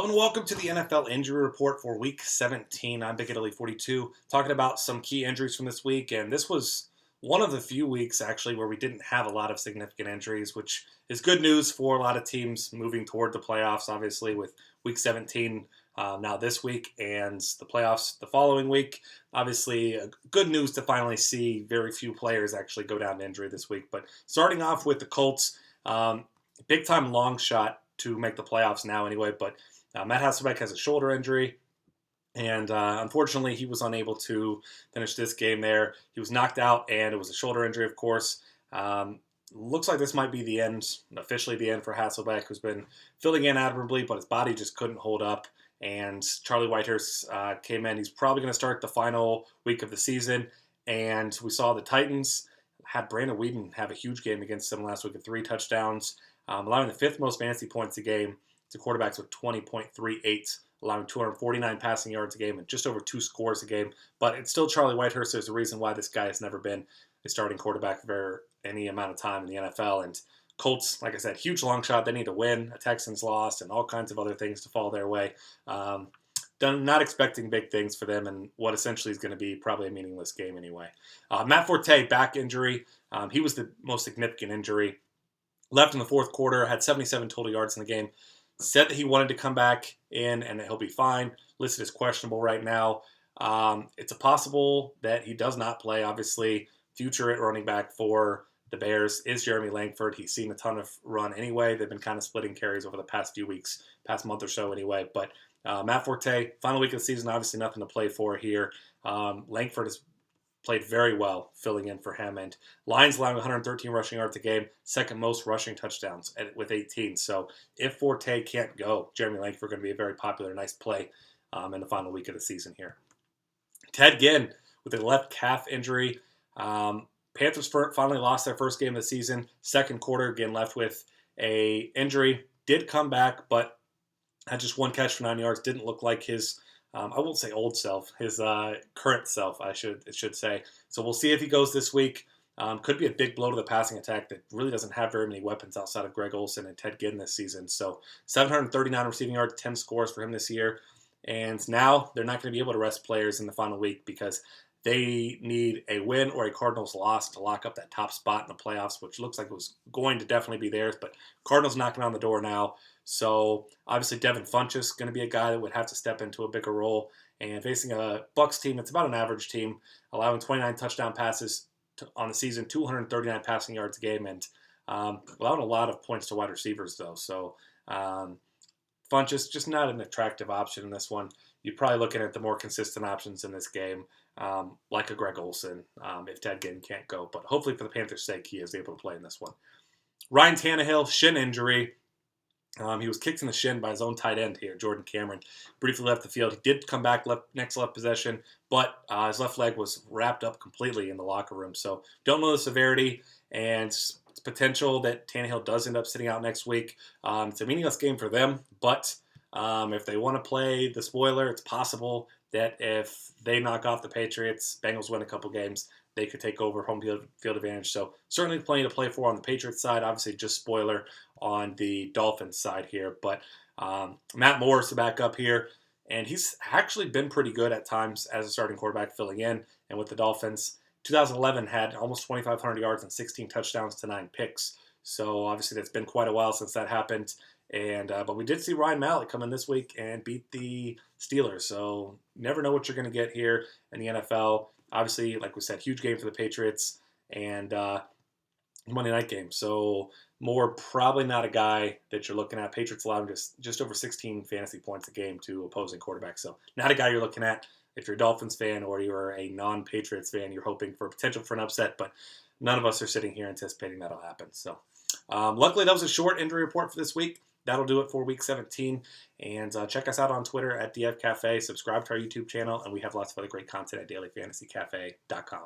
Hello and welcome to the NFL Injury Report for Week 17. I'm Big Italy 42, talking about some key injuries from this week. And this was one of the few weeks, actually, where we didn't have a lot of significant injuries, which is good news for a lot of teams moving toward the playoffs, obviously, with Week 17 now this week and the playoffs the following week. Obviously, good news to finally see very few players actually go down to injury this week. But starting off with the Colts, big-time long shot to make the playoffs now anyway, but Matt Hasselbeck has a shoulder injury, and unfortunately, he was unable to finish this game there. He was knocked out, and it was a shoulder injury, of course. Looks like this might be the end, officially the end for Hasselbeck, who's been filling in admirably, but his body just couldn't hold up. And Charlie Whitehurst came in. He's probably going to start the final week of the season. And we saw the Titans had Brandon Weeden have a huge game against them last week with 3 touchdowns, allowing the 5th most fantasy points a game to quarterbacks with 20.38, allowing 249 passing yards a game and just over 2 scores a game. But it's still Charlie Whitehurst. There's a reason why this guy has never been a starting quarterback for any amount of time in the NFL. And Colts, like I said, huge long shot. They need to win. A Texans lost and all kinds of other things to fall their way. Not expecting big things for them and what essentially is going to be probably a meaningless game anyway. Matt Forte, back injury. He was the most significant injury. Left in the fourth quarter, had 77 total yards in the game. Said that he wanted to come back in and that he'll be fine. Listed as questionable right now. It's a possible that he does not play. Obviously, future running back for the Bears is Jeremy Langford. He's seen a ton of run anyway. They've been kind of splitting carries over the past few weeks, past month or so anyway. But Matt Forte, final week of the season, obviously nothing to play for here. Langford has played very well filling in for him. And Lions allowing 113 rushing yards a game, second most rushing touchdowns with 18. So if Forte can't go, Jeremy Langford going to be a very popular, nice play in the final week of the season here. Ted Ginn with a left calf injury. Panthers finally lost their first game of the season. Second quarter, Ginn left with a injury. Did come back, but had just 1 catch for 9 yards. Didn't look like his I won't say old self, his current self, I should say. So we'll see if he goes this week. Could be a big blow to the passing attack that really doesn't have very many weapons outside of Greg Olsen and Ted Ginn this season. So 739 receiving yards, 10 scores for him this year. And now they're not going to be able to rest players in the final week because they need a win or a Cardinals loss to lock up that top spot in the playoffs, which looks like it was going to definitely be theirs. But Cardinals knocking on the door now. So obviously Devin Funchess going to be a guy that would have to step into a bigger role. And facing a Bucks team that's about an average team, allowing 29 touchdown passes on the season, 239 passing yards a game, and allowing a lot of points to wide receivers though. So Funchess just not an attractive option in this one. You're probably looking at the more consistent options in this game, like a Greg Olsen, if Ted Ginn can't go. But hopefully for the Panthers' sake, he is able to play in this one. Ryan Tannehill, shin injury. He was kicked in the shin by his own tight end here, Jordan Cameron. Briefly left the field. He did come back next left possession, but his left leg was wrapped up completely in the locker room. So don't know the severity and it's potential that Tannehill does end up sitting out next week. It's a meaningless game for them, but if they want to play the spoiler, it's possible that if they knock off the Patriots, Bengals win a couple games, they could take over home field advantage. So certainly plenty to play for on the Patriots side. Obviously just spoiler on the Dolphins side here. But Matt Moore is the backup here. And he's actually been pretty good at times as a starting quarterback filling in. And with the Dolphins, 2011 had almost 2,500 yards and 16 touchdowns to 9 picks. So obviously that's been quite a while since that happened. And but we did see Ryan Mallett come in this week and beat the Steelers. So you never know what you're going to get here in the NFL. Obviously, like we said, huge game for the Patriots and Monday night game. So Moore probably not a guy that you're looking at. Patriots allowing just over 16 fantasy points a game to opposing quarterbacks. So not a guy you're looking at if you're a Dolphins fan or you're a non-Patriots fan. You're hoping for potential for an upset, but none of us are sitting here anticipating that'll happen. So luckily, that was a short injury report for this week. That'll do it for Week 17. And check us out on Twitter at DF Cafe. Subscribe to our YouTube channel, and we have lots of other great content at dailyfantasycafe.com.